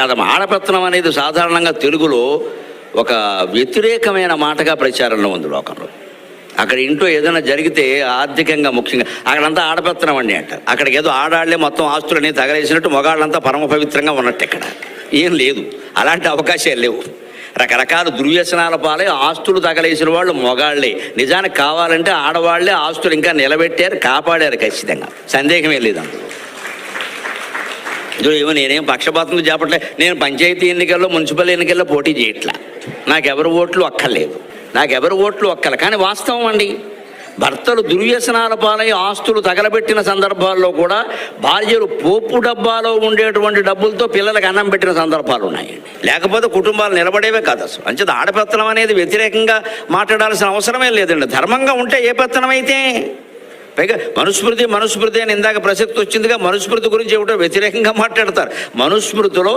కాదమ్మా, ఆడపెత్తనం అనేది సాధారణంగా తెలుగులో ఒక వ్యతిరేకమైన మాటగా ప్రచారంలో ఉంది లోకంలో. అక్కడ ఇంట్లో ఏదైనా జరిగితే ఆర్థికంగా ముఖ్యంగా అక్కడంతా ఆడపెత్తనం అండి అంటారు. అక్కడికి ఏదో ఆడాళ్లే మొత్తం ఆస్తులని తగలేసినట్టు మగాళ్ళంతా పరమ పవిత్రంగా ఉన్నట్టు. ఇక్కడ ఏం లేదు, అలాంటి అవకాశాలు లేవు. రకరకాల దుర్వ్యసనాల పాలై ఆస్తులు తగలేసిన వాళ్ళు మొగాళ్లే. నిజానికి కావాలంటే ఆడవాళ్లే ఆస్తులు ఇంకా నిలబెట్టారు, కాపాడారు, ఖచ్చితంగా సందేహమే లేదు అందులో. ఏమో నేనేం పక్షపాతం చేపట్లే. నేను పంచాయతీ ఎన్నికల్లో, మున్సిపల్ ఎన్నికల్లో పోటీ చేయట్లా. నాకెవరు ఓట్లు అక్కర్లేదు, నాకెవరు ఓట్లు అక్కర్లే. కానీ వాస్తవం అండి, భర్తలు దుర్వ్యసనాల పాలై ఆస్తులు తగలబెట్టిన సందర్భాల్లో కూడా భార్యలు పోపు డబ్బాలో ఉండేటువంటి డబ్బులతో పిల్లలకు అన్నం పెట్టిన సందర్భాలు ఉన్నాయండి. లేకపోతే కుటుంబాలు నిలబడేవే కాదు అసలు. అంచేత ఆడపెత్తనం అనేది వ్యతిరేకంగా మాట్లాడాల్సిన అవసరమే లేదండి. ధర్మంగా ఉంటే ఏ పెత్తనం అయితే. పైగా మనుస్మృతి అని ఇందాక ప్రసక్తి వచ్చిందిగా, మనుస్మృతి గురించి ఏమిటో వ్యతిరేకంగా మాట్లాడతారు. మనుస్మృతిలో